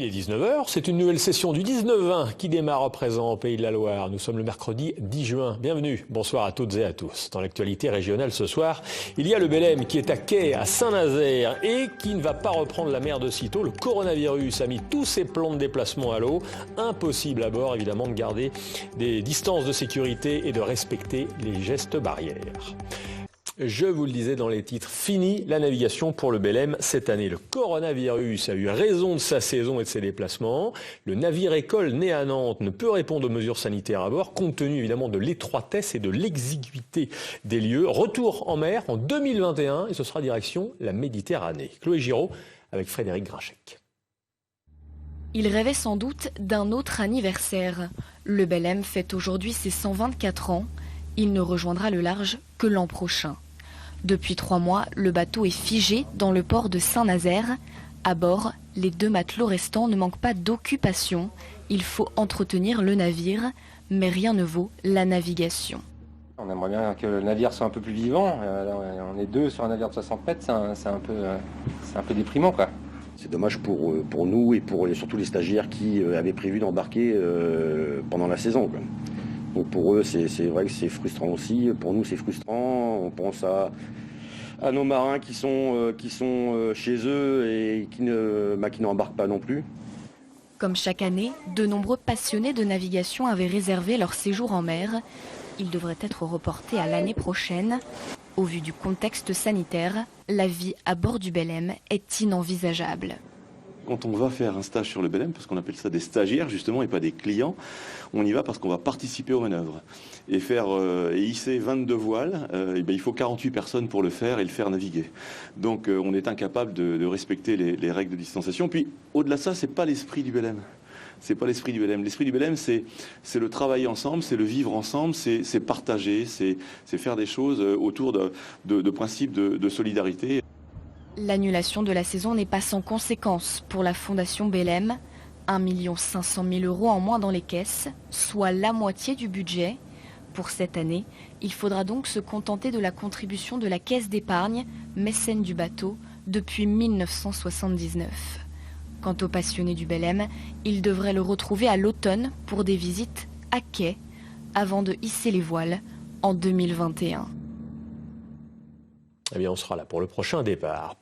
est 19 h, c'est une nouvelle session du 19-20 qui démarre à présent au Pays de la Loire. Nous sommes le mercredi 10 juin. Bienvenue, bonsoir à toutes et à tous. Dans l'actualité régionale ce soir, il y a le Belem qui est à quai à Saint-Nazaire et qui ne va pas reprendre la mer de sitôt. Le coronavirus a mis tous ses plans de déplacement à l'eau. Impossible à bord évidemment de garder des distances de sécurité et de respecter les gestes barrières. Je vous le disais dans les titres, fini la navigation pour le Belem cette année. Le coronavirus a eu raison de sa saison et de ses déplacements. Le navire-école né à Nantes ne peut répondre aux mesures sanitaires à bord, compte tenu évidemment de l'étroitesse et de l'exiguïté des lieux. Retour en mer en 2021 et ce sera direction la Méditerranée. Chloé Giraud avec Frédéric Grinchec. Il rêvait sans doute d'un autre anniversaire. Le Belem fête aujourd'hui ses 124 ans. Il ne rejoindra le large que l'an prochain. Depuis 3 mois, le bateau est figé dans le port de Saint-Nazaire. À bord, les 2 matelots restants ne manquent pas d'occupation. Il faut entretenir le navire, mais rien ne vaut la navigation. On aimerait bien que le navire soit un peu plus vivant. On est 2 sur un navire de 60 mètres, c'est un peu déprimant, quoi. C'est dommage pour nous et surtout les stagiaires qui avaient prévu d'embarquer pendant la saison, quoi. Donc pour eux, c'est vrai que c'est frustrant aussi. Pour nous, c'est frustrant. On pense à nos marins qui sont chez eux et qui n'embarquent pas non plus. Comme chaque année, de nombreux passionnés de navigation avaient réservé leur séjour en mer. Il devrait être reporté à l'année prochaine. Au vu du contexte sanitaire, la vie à bord du Belem est inenvisageable. Quand on va faire un stage sur le Belem, parce qu'on appelle ça des stagiaires justement et pas des clients, on y va parce qu'on va participer aux manœuvres. Et hisser 22 voiles, il faut 48 personnes pour le faire et le faire naviguer. Donc on est incapable de respecter les règles de distanciation. Puis au-delà de ça, c'est pas l'esprit du Belem. C'est pas l'esprit du Belem. L'esprit du Belem, c'est le travailler ensemble, c'est le vivre ensemble, c'est partager, c'est faire des choses autour de principes de solidarité. L'annulation de la saison n'est pas sans conséquences pour la Fondation Belem. 1 500 000 € en moins dans les caisses, soit la moitié du budget. Pour cette année, il faudra donc se contenter de la contribution de la Caisse d'épargne, mécène du bateau, depuis 1979. Quant aux passionnés du Belem, ils devraient le retrouver à l'automne pour des visites à quai, avant de hisser les voiles en 2021. Eh bien, on sera là pour le prochain départ.